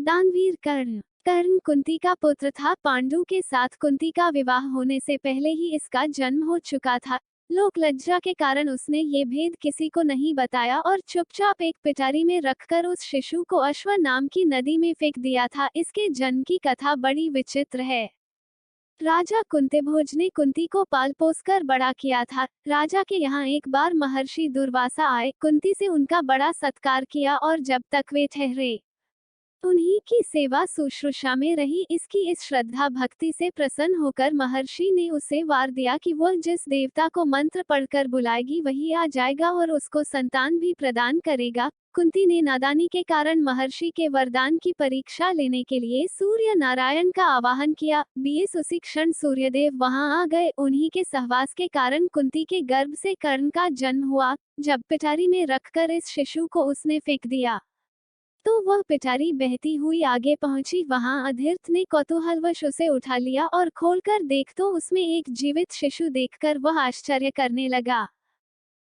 दानवीर कर्ण। कर्ण कुंती का पुत्र था। पांडु के साथ कुंती का विवाह होने से पहले ही इसका जन्म हो चुका था। लोक लज्जा के कारण उसने ये भेद किसी को नहीं बताया और चुपचाप एक पिटारी में रखकर उस शिशु को अश्व नाम की नदी में फेंक दिया था। इसके जन्म की कथा बड़ी विचित्र है। राजा कुंतीभोज ने कुंती को पाल पोस कर बड़ा किया था। राजा के यहाँ एक बार महर्षि दुर्वासा आए, कुंती से उनका बड़ा सत्कार किया और जब तक वे ठहरे उन्हीं की सेवा शुश्रूषा में रही। इसकी इस श्रद्धा भक्ति से प्रसन्न होकर महर्षि ने उसे वार दिया कि वह जिस देवता को मंत्र पढ़कर बुलाएगी वही आ जाएगा और उसको संतान भी प्रदान करेगा। कुंती ने नादानी के कारण महर्षि के वरदान की परीक्षा लेने के लिए सूर्य नारायण का आवाहन किया। बीएस उसी क्षण सूर्यदेव वहां आ गए। उन्हीं के सहवास के कारण कुंती के गर्भ से कर्ण का जन्म हुआ। जब पिटारी में रखकर इस शिशु को उसने फेंक दिया तो वह पिटारी बहती हुई आगे पहुंची। वहां अधीर्थ ने कौतूहलवश उसे उठा लिया और खोलकर देख तो उसमें एक जीवित शिशु देखकर वह आश्चर्य करने लगा।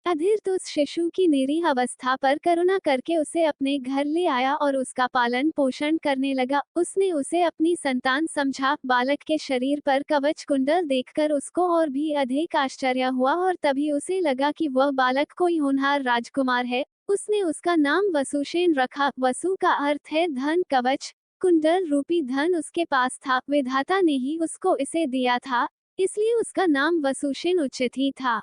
अधीर्थ उस शिशु की निरीह अवस्था पर करुणा करके उसे अपने घर ले आया और उसका पालन पोषण करने लगा। उसने उसे अपनी संतान समझा। बालक के शरीर पर कवच कुंडल देखकर उसको और भी अधिक आश्चर्य हुआ और तभी उसे लगा कि वह बालक कोई होनहार राजकुमार है। उसने उसका नाम वसुसेन रखा। वसु का अर्थ है धन। कवच कुंडल रूपी धन उसके पास था। विधाता ने ही उसको इसे दिया था, इसलिए उसका नाम वसुसेन उचित ही था।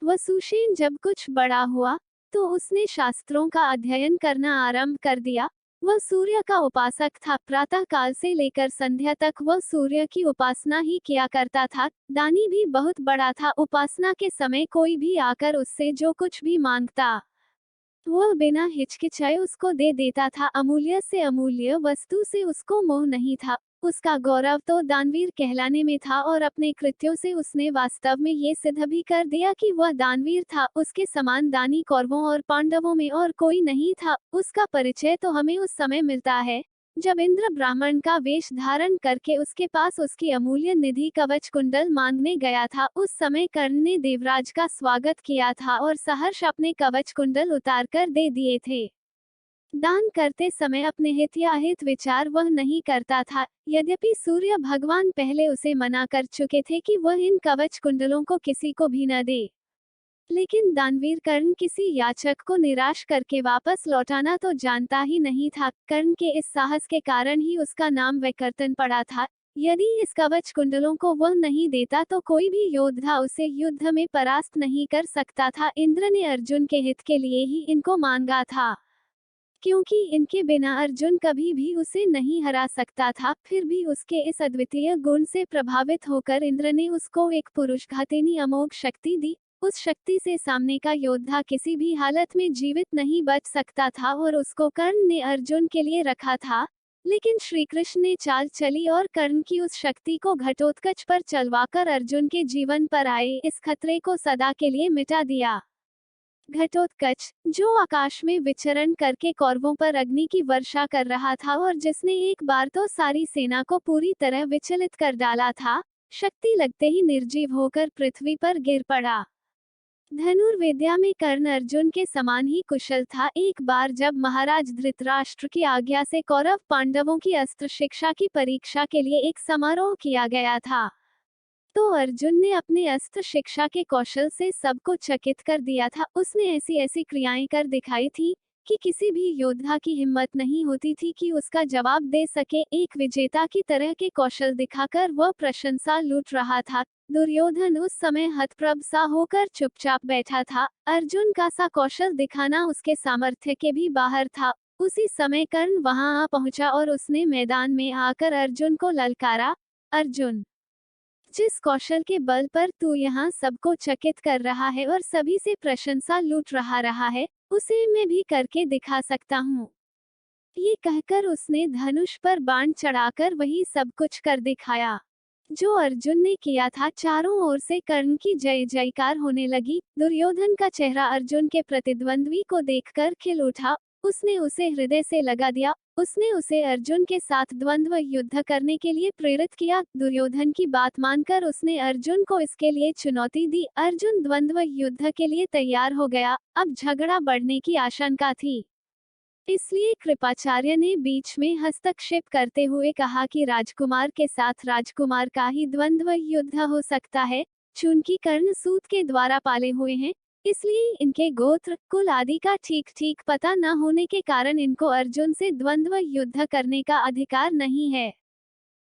वसुसेन जब कुछ बड़ा हुआ तो उसने शास्त्रों का अध्ययन करना आरंभ कर दिया। वह सूर्य का उपासक था। प्रातः काल से लेकर संध्या तक वह सूर्य की उपासना ही किया करता था। दानी भी बहुत बड़ा था। उपासना के समय कोई भी आकर उससे जो कुछ भी मांगता वह बिना हिचकिचाए उसको दे देता था। अमूल्य से अमूल्य वस्तु से उसको मोह नहीं था। उसका गौरव तो दानवीर कहलाने में था और अपने कृत्यों से उसने वास्तव में ये सिद्ध भी कर दिया कि वह दानवीर था। उसके समान दानी कौरवों और पांडवों में और कोई नहीं था। उसका परिचय तो हमें उस समय मिलता है जब इंद्र ब्राह्मण का वेश धारण करके उसके पास उसकी अमूल्य निधि कवच कुंडल मांगने गया था। उस समय कर्ण ने देवराज का स्वागत किया था और सहर्ष अपने कवच कुंडल उतारकर दे दिए थे। दान करते समय अपने हित या अहित विचार वह नहीं करता था। यद्यपि सूर्य भगवान पहले उसे मना कर चुके थे कि वह इन कवच कुंडलों को किसी को भी न दे, लेकिन दानवीर कर्ण किसी याचक को निराश करके वापस लौटाना तो जानता ही नहीं था। कर्ण के इस साहस के कारण ही उसका नाम वैकर्तन पड़ा था। यदि इस कवच कुंडलों को वह नहीं देता तो कोई भी योद्धा उसे युद्ध में परास्त नहीं कर सकता था। इंद्र ने अर्जुन के हित के लिए ही इनको मांगा था, क्योंकि इनके बिना अर्जुन कभी भी उसे नहीं हरा सकता था। फिर भी उसके इस अद्वितीय गुण से प्रभावित होकर इंद्र ने उसको एक पुरुषघातिनी अमोघ शक्ति दी। उस शक्ति से सामने का योद्धा किसी भी हालत में जीवित नहीं बच सकता था और उसको कर्ण ने अर्जुन के लिए रखा था। लेकिन श्री कृष्ण ने चाल चली और कर्ण की उस शक्ति को घटोत्कच पर चलवाकर अर्जुन के जीवन पर आए इस खतरे को सदा के लिए मिटा दिया। घटोत्कच, जो आकाश में विचरण करके कौरवों पर अग्नि की वर्षा कर रहा था और जिसने एक बार तो सारी सेना को पूरी तरह विचलित कर डाला था, शक्ति लगते ही निर्जीव होकर पृथ्वी पर गिर पड़ा। धनुर्विद्या में कर्ण अर्जुन के समान ही कुशल था। एक बार जब महाराज धृतराष्ट्र की आज्ञा से कौरव पांडवों की अस्त्र शिक्षा की परीक्षा के लिए एक समारोह किया गया था, तो अर्जुन ने अपने अस्त्र शिक्षा के कौशल से सबको चकित कर दिया था। उसने ऐसी ऐसी क्रियाएं कर दिखाई थी कि किसी भी योद्धा की हिम्मत नहीं होती थी कि उसका जवाब दे सके। एक विजेता की तरह के कौशल दिखाकर वह प्रशंसा लूट रहा था। दुर्योधन उस समय हतप्रभ सा होकर चुपचाप बैठा था। अर्जुन का सा कौशल दिखाना उसके सामर्थ्य के भी बाहर था। उसी समय कर्ण वहां आ पहुंचा और उसने मैदान में आकर अर्जुन को ललकारा, अर्जुन, जिस कौशल के बल पर तू यहाँ सबको चकित कर रहा है और सभी से प्रशंसा लूट रहा है, उसे मैं भी करके दिखा सकता हूँ। ये कहकर उसने धनुष पर बाण चढ़ाकर वही सब कुछ कर दिखाया जो अर्जुन ने किया था। चारों ओर से कर्ण की जय जयकार होने लगी। दुर्योधन का चेहरा अर्जुन के प्रतिद्वंद्वी को देखकर खिल उठा। उसने उसे हृदय से लगा दिया। उसने उसे अर्जुन के साथ द्वंद्व युद्ध करने के लिए प्रेरित किया। दुर्योधन की बात मानकर उसने अर्जुन को इसके लिए चुनौती दी। अर्जुन द्वंद्व युद्ध के लिए तैयार हो गया। अब झगड़ा बढ़ने की आशंका थी। इसलिए कृपाचार्य ने बीच में हस्तक्षेप करते हुए कहा कि राजकुमार के साथ राजकुमार का ही द्वंद्व युद्ध हो सकता है। चूंकि कर्ण सूत के द्वारा पाले हुए हैं, इसलिए इनके गोत्र कुल आदि का ठीक ठीक पता न होने के कारण इनको अर्जुन से द्वंद्व युद्ध करने का अधिकार नहीं है।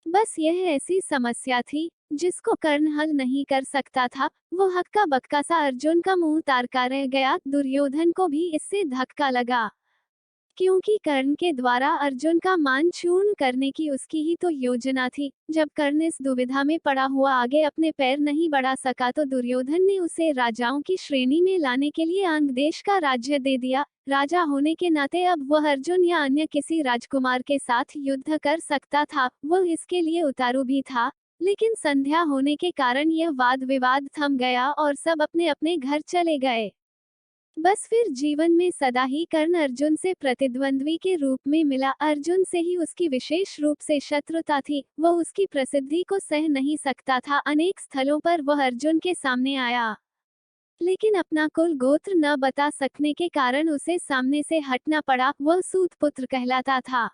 बस यह ऐसी समस्या थी जिसको कर्ण हल नहीं कर सकता था। वो हक्का बक्का सा अर्जुन का मुंह तारका रह गया। दुर्योधन को भी इससे धक्का लगा, क्योंकि कर्ण के द्वारा अर्जुन का मान चूर्ण करने की उसकी ही तो योजना थी। जब कर्ण इस दुविधा में पड़ा हुआ आगे अपने पैर नहीं बढ़ा सका तो दुर्योधन ने उसे राजाओं की श्रेणी में लाने के लिए अंग देश का राज्य दे दिया। राजा होने के नाते अब वह अर्जुन या अन्य किसी राजकुमार के साथ युद्ध कर सकता था। वह इसके लिए उतारू भी था, लेकिन संध्या होने के कारण यह वाद विवाद थम गया और सब अपने अपने घर चले गए। बस फिर जीवन में सदा ही कर्ण अर्जुन से प्रतिद्वंद्वी के रूप में मिला। अर्जुन से ही उसकी विशेष रूप से शत्रुता थी। वह उसकी प्रसिद्धि को सह नहीं सकता था। अनेक स्थलों पर वह अर्जुन के सामने आया, लेकिन अपना कुल गोत्र न बता सकने के कारण उसे सामने से हटना पड़ा। वह सूत पुत्र कहलाता था,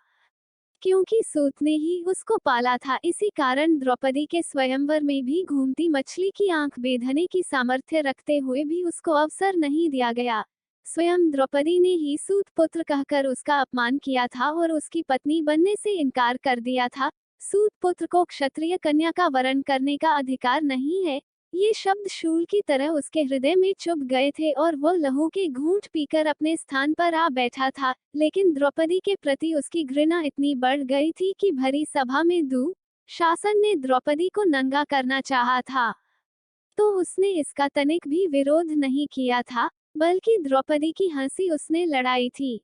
क्योंकि सूत ने ही उसको पाला था। इसी कारण द्रौपदी के स्वयंवर में भी घूमती मछली की आंख बेधने की सामर्थ्य रखते हुए भी उसको अवसर नहीं दिया गया। स्वयं द्रौपदी ने ही सूत पुत्र कहकर उसका अपमान किया था और उसकी पत्नी बनने से इनकार कर दिया था। सूत पुत्र को क्षत्रिय कन्या का वरण करने का अधिकार नहीं है। ये शब्द शूल की तरह उसके हृदय में चुभ गए थे और वो लहू के घूंट पीकर अपने स्थान पर आ बैठा था। लेकिन द्रौपदी के प्रति उसकी घृणा इतनी बढ़ गई थी कि भरी सभा में शासन ने द्रौपदी को नंगा करना चाहा था, तो उसने इसका तनिक भी विरोध नहीं किया था, बल्कि द्रौपदी की हंसी उसने लड़ाई थी।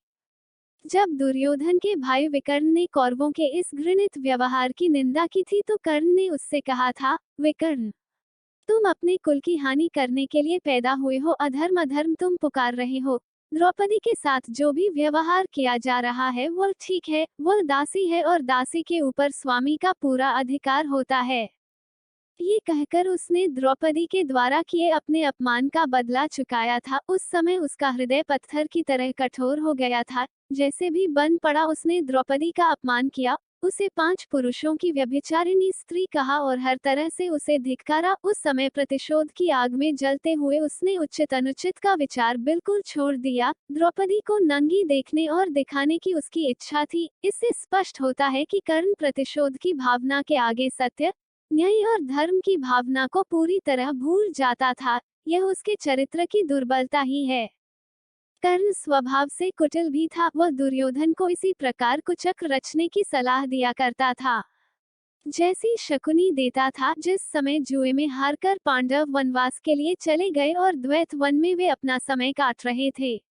जब दुर्योधन के भाई विकर्ण ने कौरवों के इस घृणित व्यवहार की निंदा की थी तो कर्ण ने उससे कहा था, विकर्ण, तुम अपने कुल की हानि करने के लिए पैदा हुए हो। अधर्म अधर्म तुम पुकार रहे हो। द्रौपदी के साथ जो भी व्यवहार किया जा रहा है वह ठीक है। वह दासी है और दासी के ऊपर स्वामी का पूरा अधिकार होता है। ये कहकर उसने द्रौपदी के द्वारा किए अपने अपमान का बदला चुकाया था। उस समय उसका हृदय पत्थर की तरह कठोर हो गया था। जैसे भी बन पड़ा उसने द्रौपदी का अपमान किया, उसे 5 पुरुषों की व्यभिचारिणी स्त्री कहा और हर तरह से उसे धिक्कारा। उस समय प्रतिशोध की आग में जलते हुए उसने उचित अनुचित का विचार बिल्कुल छोड़ दिया। द्रौपदी को नंगी देखने और दिखाने की उसकी इच्छा थी। इससे स्पष्ट होता है कि कर्ण प्रतिशोध की भावना के आगे सत्य, न्याय और धर्म की भावना को पूरी तरह भूल जाता था। यह उसके चरित्र की दुर्बलता ही है। कर्ण स्वभाव से कुटिल भी था। वह दुर्योधन को इसी प्रकार कुचक्र रचने की सलाह दिया करता था, जैसी शकुनी देता था। जिस समय जुए में हारकर पांडव वनवास के लिए चले गए और द्वैत वन में वे अपना समय काट रहे थे,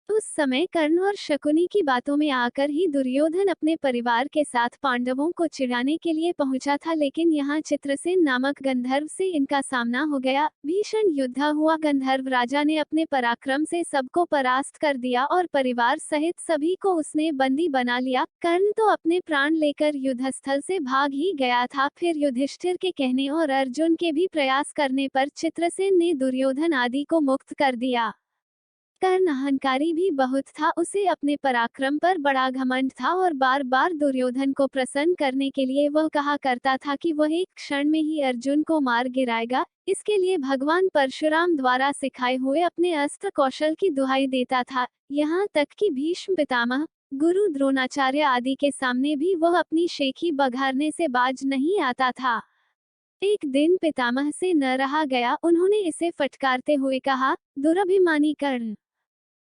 उस समय कर्ण और शकुनी की बातों में आकर ही दुर्योधन अपने परिवार के साथ पांडवों को चिढ़ाने के लिए पहुंचा था। लेकिन यहाँ चित्रसेन नामक गंधर्व से इनका सामना हो गया। भीषण युद्ध हुआ। गंधर्व राजा ने अपने पराक्रम से सबको परास्त कर दिया और परिवार सहित सभी को उसने बंदी बना लिया। कर्ण तो अपने प्राण लेकर युद्धस्थल से भाग ही गया था। फिर युधिष्ठिर के कहने और अर्जुन के भी प्रयास करने पर चित्रसेन ने दुर्योधन आदि को मुक्त कर दिया। कर्ण अहंकारी भी बहुत था। उसे अपने पराक्रम पर बड़ा घमंड था और बार बार दुर्योधन को प्रसन्न करने के लिए वह कहा करता था कि वह एक क्षण में ही अर्जुन को मार गिराएगा। इसके लिए भगवान परशुराम द्वारा सिखाए हुए अपने अस्त्र कौशल की दुहाई देता था। यहाँ तक कि भीष्म पितामह, गुरु द्रोणाचार्य आदि के सामने भी वह अपनी शेखी बघारने से बाज नहीं आता था। एक दिन पितामह से न रहा गया। उन्होंने इसे फटकारते हुए कहा, दुरभिमानी कर्ण,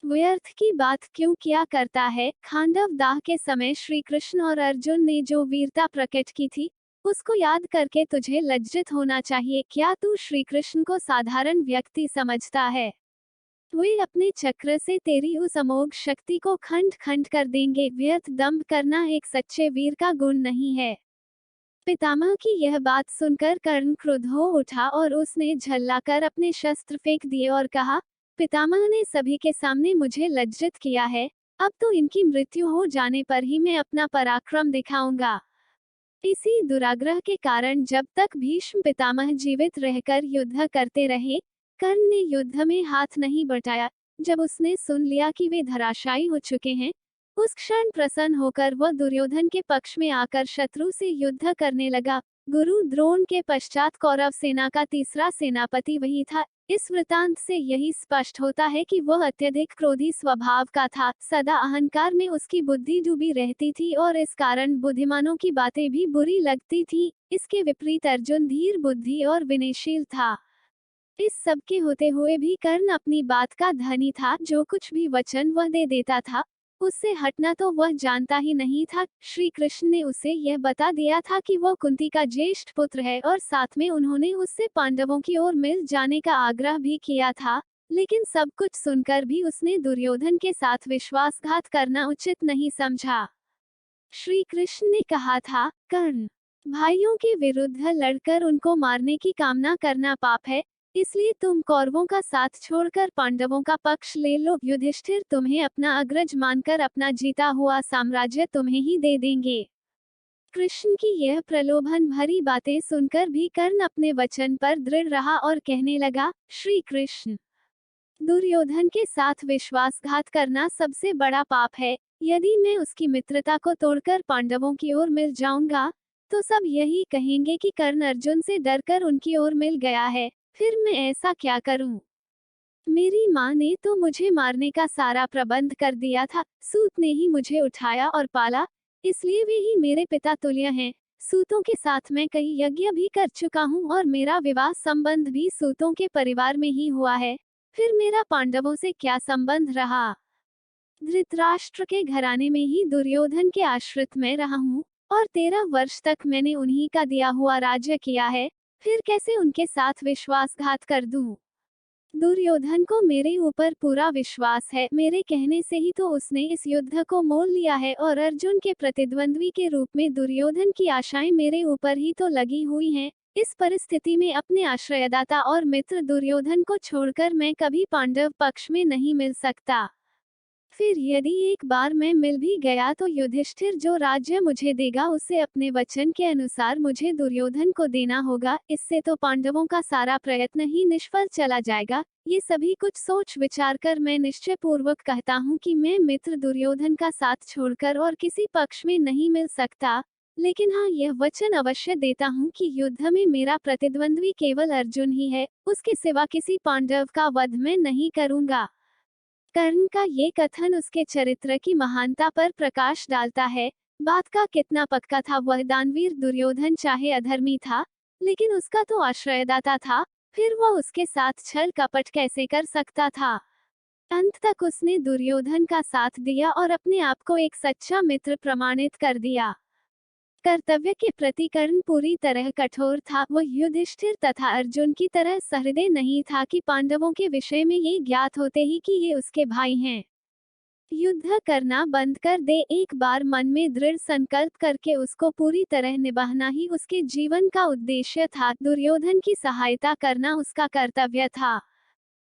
व्यर्थ की बात क्यों किया करता है। खांडव दाह के समय श्री कृष्ण और अर्जुन ने जो वीरता प्रकट की थी, उसको याद करके तुझे लज्जित होना चाहिए। क्या तू श्री कृष्ण को साधारण व्यक्ति समझता है? वे अपने चक्र से तेरी उस अमोघ शक्ति को खंड खंड कर देंगे। व्यर्थ दंभ करना एक सच्चे वीर का गुण नहीं है। पितामह की यह बात सुनकर कर्ण क्रुद्ध हो उठा और उसने झल्लाकर अपने शस्त्र फेंक दिए और कहा, पितामह ने सभी के सामने मुझे लज्जित किया है। अब तो इनकी मृत्यु हो जाने पर ही मैं अपना पराक्रम दिखाऊंगा। इसी दुराग्रह के कारण जब तक भीष्म पितामह जीवित रहकर युद्ध करते रहे, कर्ण ने युद्ध में हाथ नहीं बटाया। जब उसने सुन लिया कि वे धराशायी हो चुके हैं, उस क्षण प्रसन्न होकर वह दुर्योधन के पक्ष में आकर शत्रु से युद्ध करने लगा। गुरु द्रोण के पश्चात कौरव सेना का तीसरा सेनापति वही था। इस वृतांत से यही स्पष्ट होता है कि वह अत्यधिक क्रोधी स्वभाव का था। सदा अहंकार में उसकी बुद्धि डूबी रहती थी और इस कारण बुद्धिमानों की बातें भी बुरी लगती थी। इसके विपरीत अर्जुन धीर बुद्धि और विनयशील था। इस सब के होते हुए भी कर्ण अपनी बात का धनी था। जो कुछ भी वचन वह दे देता था, उससे हटना तो वह जानता ही नहीं था। श्री कृष्ण ने उसे यह बता दिया था कि वह कुंती का ज्येष्ठ पुत्र है और साथ में उन्होंने उससे पांडवों की ओर मिल जाने का आग्रह भी किया था। लेकिन सब कुछ सुनकर भी उसने दुर्योधन के साथ विश्वासघात करना उचित नहीं समझा। श्री कृष्ण ने कहा था, कर्ण, भाइयों के विरुद्ध लड़कर उनको मारने की कामना करना पाप है, इसलिए तुम कौरवों का साथ छोड़कर पांडवों का पक्ष ले लो। युधिष्ठिर तुम्हें अपना अग्रज मानकर अपना जीता हुआ साम्राज्य तुम्हें ही दे देंगे। कृष्ण की यह प्रलोभन भरी बातें सुनकर भी कर्ण अपने वचन पर दृढ़ रहा और कहने लगा, श्री कृष्ण, दुर्योधन के साथ विश्वासघात करना सबसे बड़ा पाप है। यदि मैं उसकी मित्रता को तोड़कर पांडवों की ओर मिल जाऊंगा, तो सब यही कहेंगे कि कर्ण अर्जुन से डरकर उनकी ओर मिल गया है। फिर मैं ऐसा क्या करूं? मेरी माँ ने तो मुझे मारने का सारा प्रबंध कर दिया था। सूत ने ही मुझे उठाया और पाला, इसलिए वे ही मेरे पिता तुल्य हैं। सूतों के साथ मैं कई यज्ञ भी कर चुका हूँ और मेरा विवाह संबंध भी सूतों के परिवार में ही हुआ है। फिर मेरा पांडवों से क्या संबंध रहा? धृतराष्ट्र के घराने में ही दुर्योधन के आश्रित में रहा हूँ और 13 वर्ष तक मैंने उन्हीं का दिया हुआ राज्य किया है। फिर कैसे उनके साथ विश्वासघात कर दूं? दुर्योधन को मेरे ऊपर पूरा विश्वास है। मेरे कहने से ही तो उसने इस युद्ध को मोल लिया है और अर्जुन के प्रतिद्वंद्वी के रूप में दुर्योधन की आशाएं मेरे ऊपर ही तो लगी हुई हैं। इस परिस्थिति में अपने आश्रयदाता और मित्र दुर्योधन को छोड़कर मैं कभी पांडव पक्ष में नहीं मिल सकता। फिर यदि एक बार मैं मिल भी गया तो युधिष्ठिर जो राज्य मुझे देगा उसे अपने वचन के अनुसार मुझे दुर्योधन को देना होगा। इससे तो पांडवों का सारा प्रयत्न ही निष्फल चला जाएगा। ये सभी कुछ सोच विचार कर मैं निश्चय पूर्वक कहता हूँ कि मैं मित्र दुर्योधन का साथ छोड़कर और किसी पक्ष में नहीं मिल सकता। लेकिन हाँ, यह वचन अवश्य देता हूँ कि युद्ध में मेरा प्रतिद्वंद्वी केवल अर्जुन ही है। उसके सिवा किसी पांडव का वध मैं नहीं करूंगा। कर्ण का ये कथन उसके चरित्र की महानता पर प्रकाश डालता है। बात का कितना पक्का था। वह दानवीर दुर्योधन चाहे अधर्मी था, लेकिन उसका तो आश्रयदाता था। फिर वह उसके साथ छल कपट कैसे कर सकता था? अंत तक उसने दुर्योधन का साथ दिया और अपने आप को एक सच्चा मित्र प्रमाणित कर दिया। कर्तव्य के प्रति कर्ण पूरी तरह कठोर था। वह युधिष्ठिर तथा अर्जुन की तरह सहृदय नहीं था कि पांडवों के विषय में ये ज्ञात होते ही कि ये उसके भाई हैं, युद्ध करना बंद कर दे। एक बार मन में दृढ़ संकल्प करके उसको पूरी तरह निभाना ही उसके जीवन का उद्देश्य था। दुर्योधन की सहायता करना उसका कर्तव्य था।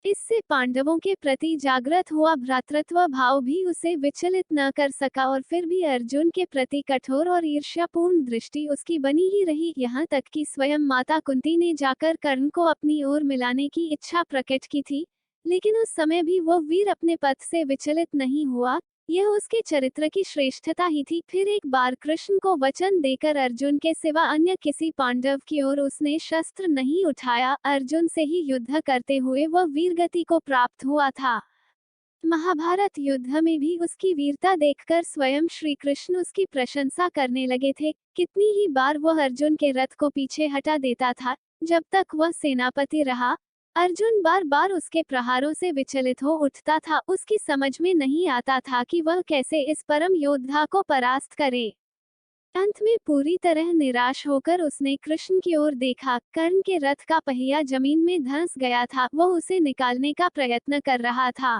इससे पांडवों के प्रति जागृत हुआ भ्रातृत्व भाव भी उसे विचलित न कर सका और फिर भी अर्जुन के प्रति कठोर और ईर्ष्यापूर्ण दृष्टि उसकी बनी ही रही। यहाँ तक कि स्वयं माता कुंती ने जाकर कर्ण को अपनी ओर मिलाने की इच्छा प्रकट की थी, लेकिन उस समय भी वह वीर अपने पथ से विचलित नहीं हुआ। यह उसके चरित्र की श्रेष्ठता ही थी। फिर एक बार कृष्ण को वचन देकर अर्जुन के सिवा अन्य किसी पांडव की ओर उसने शस्त्र नहीं उठाया। अर्जुन से ही युद्ध करते हुए वह वीरगति को प्राप्त हुआ था। महाभारत युद्ध में भी उसकी वीरता देखकर स्वयं श्री कृष्ण उसकी प्रशंसा करने लगे थे। कितनी ही बार वह अर्जुन के रथ को पीछे हटा देता था। जब तक वह सेनापति रहा, अर्जुन बार बार उसके प्रहारों से विचलित हो उठता था। उसकी समझ में नहीं आता था कि वह कैसे इस परम योद्धा को परास्त करे। अंत में पूरी तरह निराश होकर उसने कृष्ण की ओर देखा। कर्ण के रथ का पहिया जमीन में धंस गया था। वह उसे निकालने का प्रयत्न कर रहा था।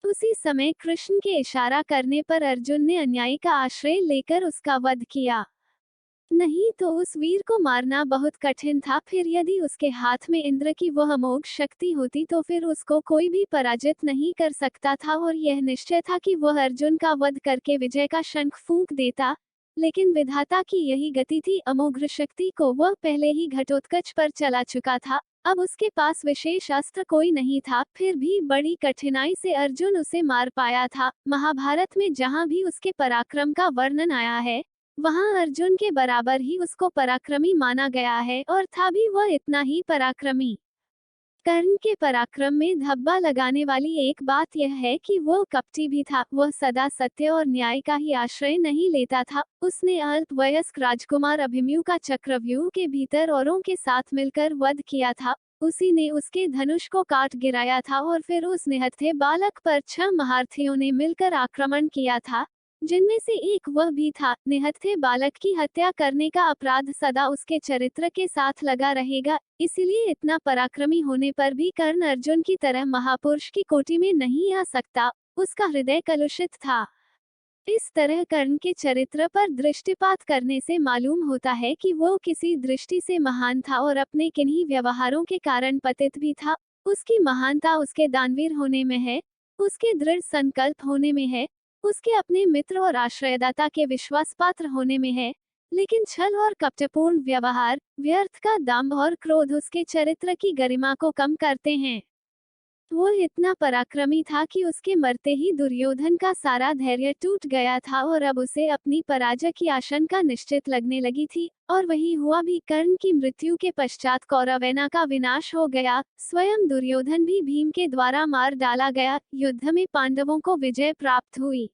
उसी समय कृष्ण के इशारा करने पर अर्जुन ने अन्यायी का आश्रय लेकर उसका वध किया। नहीं तो उस वीर को मारना बहुत कठिन था। फिर यदि उसके हाथ में इंद्र की वह अमोघ शक्ति होती तो फिर उसको कोई भी पराजित नहीं कर सकता था और यह निश्चय था कि वह अर्जुन का वध करके विजय का शंख फूंक देता। लेकिन विधाता की यही गति थी, अमोघ शक्ति को वह पहले ही घटोत्कच पर चला चुका था। अब उसके पास विशेष अस्त्र कोई नहीं था, फिर भी बड़ी कठिनाई से अर्जुन उसे मार पाया था। महाभारत में जहाँ भी उसके पराक्रम का वर्णन आया है, वहाँ अर्जुन के बराबर ही उसको पराक्रमी माना गया है, और था भी वह इतना ही पराक्रमी। कर्ण के पराक्रम में धब्बा लगाने वाली एक बात यह है कि वह कपटी भी था। वह सदा सत्य और न्याय का ही आश्रय नहीं लेता था। उसने अल्पवयस्क राजकुमार अभिमन्यु का चक्रव्यूह के भीतर औरों के साथ मिलकर वध किया था। उसी ने उसके धनुष को काट गिराया था और फिर उस निहत्थे बालक पर 6 महारथियों ने मिलकर आक्रमण किया था, जिनमें से एक वह भी था। निहत्थे बालक की हत्या करने का अपराध सदा उसके चरित्र के साथ लगा रहेगा। इसीलिए इतना पराक्रमी होने पर भी कर्ण अर्जुन की तरह महापुरुष की कोटि में नहीं आ सकता। उसका हृदय कलुषित था। इस तरह कर्ण के चरित्र पर दृष्टिपात करने से मालूम होता है कि वो किसी दृष्टि से महान था और अपने किन्हीं व्यवहारों के कारण पतित भी था। उसकी महानता उसके दानवीर होने में है, उसके दृढ़ संकल्प होने में है, उसके अपने मित्र और आश्रयदाता के विश्वास पात्र होने में है। लेकिन छल और कपटपूर्ण व्यवहार, व्यर्थ का दंभ और क्रोध उसके चरित्र की गरिमा को कम करते हैं। वो इतना पराक्रमी था कि उसके मरते ही दुर्योधन का सारा धैर्य टूट गया था और अब उसे अपनी पराजय की आशंका निश्चित लगने लगी थी। और वही हुआ भी। कर्ण की मृत्यु के पश्चात कौरवेना का विनाश हो गया। स्वयं दुर्योधन भी भीम के द्वारा मार डाला गया। युद्ध में पांडवों को विजय प्राप्त हुई।